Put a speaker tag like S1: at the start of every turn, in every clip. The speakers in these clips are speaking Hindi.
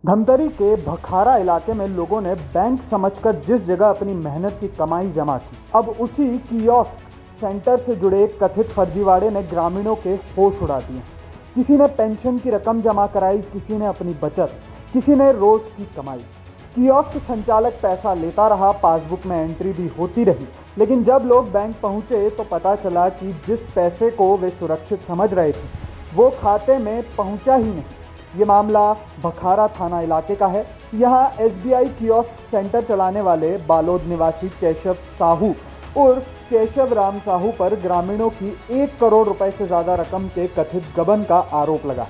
S1: धमतरी के भखारा इलाके में लोगों ने बैंक समझकर जिस जगह अपनी मेहनत की कमाई जमा की, अब उसी कियोस्क सेंटर से जुड़े एक कथित फर्जीवाड़े ने ग्रामीणों के होश उड़ा दिए। किसी ने पेंशन की रकम जमा कराई, किसी ने अपनी बचत, किसी ने रोज की कमाई। कियोस्क संचालक पैसा लेता रहा, पासबुक में एंट्री भी होती रही, लेकिन जब लोग बैंक पहुंचे तो पता चला कि जिस पैसे को वे सुरक्षित समझ रहे थे वो खाते में पहुंचा ही नहीं। ये मामला भखारा थाना इलाके का है। यहाँ SBI कियोस्क सेंटर चलाने वाले बालोद निवासी केशव साहू उर्फ केशव राम साहू पर ग्रामीणों की 1 करोड़ रुपए से ज़्यादा रकम के कथित गबन का आरोप लगा।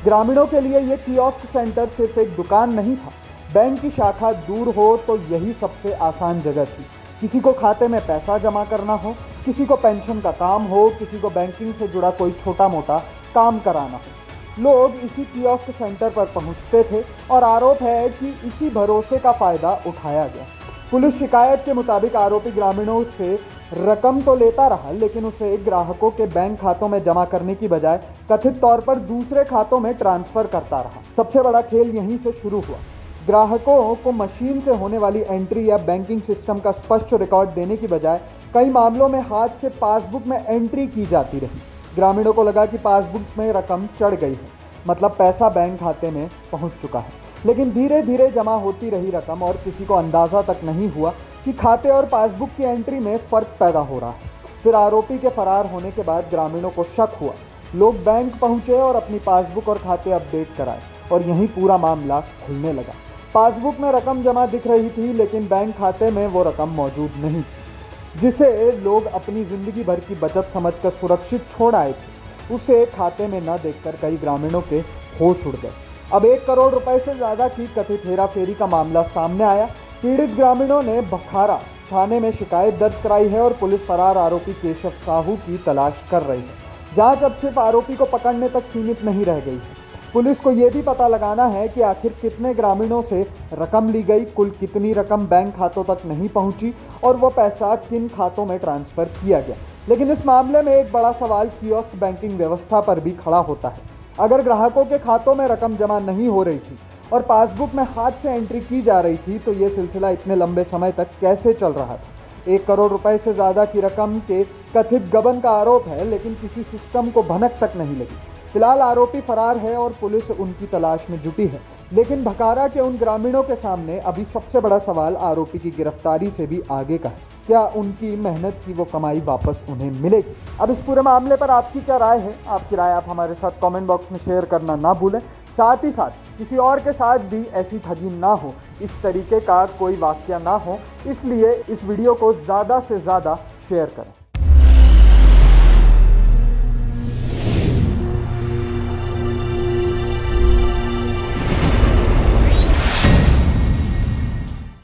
S1: ग्रामीणों के लिए ये कियोस्क सेंटर सिर्फ एक दुकान नहीं था, बैंक की शाखा दूर हो तो यही सबसे आसान जगह थी। किसी को खाते में पैसा जमा करना हो, किसी को पेंशन का काम हो, किसी को बैंकिंग से जुड़ा कोई छोटा मोटा काम कराना हो, लोग इसी कियोस्क सेंटर पर पहुंचते थे और आरोप है कि इसी भरोसे का फायदा उठाया गया। पुलिस शिकायत के मुताबिक आरोपी ग्रामीणों से रकम तो लेता रहा, लेकिन उसे ग्राहकों के बैंक खातों में जमा करने की बजाय कथित तौर पर दूसरे खातों में ट्रांसफर करता रहा। सबसे बड़ा खेल यहीं से शुरू हुआ। ग्राहकों को मशीन से होने वाली एंट्री या बैंकिंग सिस्टम का स्पष्ट रिकॉर्ड देने की बजाय कई मामलों में हाथ से पासबुक में एंट्री की जाती रही। ग्रामीणों को लगा कि पासबुक में रकम चढ़ गई है, मतलब पैसा बैंक खाते में पहुंच चुका है, लेकिन धीरे धीरे जमा होती रही रकम और किसी को अंदाज़ा तक नहीं हुआ कि खाते और पासबुक की एंट्री में फ़र्क पैदा हो रहा है। फिर आरोपी के फरार होने के बाद ग्रामीणों को शक हुआ। लोग बैंक पहुंचे और अपनी पासबुक और खाते अपडेट कराए और यहीं पूरा मामला खुलने लगा। पासबुक में रकम जमा दिख रही थी, लेकिन बैंक खाते में वो रकम मौजूद नहीं थी, जिसे लोग अपनी ज़िंदगी भर की बचत समझकर सुरक्षित छोड़ आए थे। उसे खाते में न देखकर कई ग्रामीणों के होश उड़ गए। अब 1 करोड़ रुपए से ज़्यादा की कथित हेराफेरी का मामला सामने आया। पीड़ित ग्रामीणों ने भखारा थाने में शिकायत दर्ज कराई है और पुलिस फरार आरोपी केशव साहू की तलाश कर रही है। जांच अब सिर्फ आरोपी को पकड़ने तक सीमित नहीं रह गई है। पुलिस को ये भी पता लगाना है कि आखिर कितने ग्रामीणों से रकम ली गई, कुल कितनी रकम बैंक खातों तक नहीं पहुंची और वो पैसा किन खातों में ट्रांसफ़र किया गया। लेकिन इस मामले में एक बड़ा सवाल कियोस्क बैंकिंग व्यवस्था पर भी खड़ा होता है। अगर ग्राहकों के खातों में रकम जमा नहीं हो रही थी और पासबुक में हाथ से एंट्री की जा रही थी, तो ये सिलसिला इतने लंबे समय तक कैसे चल रहा था। 1 करोड़ रुपए से ज़्यादा की रकम के कथित गबन का आरोप है, लेकिन किसी सिस्टम को भनक तक नहीं लगी। फिलहाल आरोपी फरार है और पुलिस उनकी तलाश में जुटी है, लेकिन भखारा के उन ग्रामीणों के सामने अभी सबसे बड़ा सवाल आरोपी की गिरफ्तारी से भी आगे का है। क्या उनकी मेहनत की वो कमाई वापस उन्हें मिलेगी? अब इस पूरे मामले पर आपकी क्या राय है? आपकी राय आप हमारे साथ कमेंट बॉक्स में शेयर करना ना भूलें। साथ ही साथ किसी और के साथ भी ऐसी ठगी ना हो, इस तरीके का कोई वाकया ना हो, इसलिए इस वीडियो को ज़्यादा से ज़्यादा शेयर करें।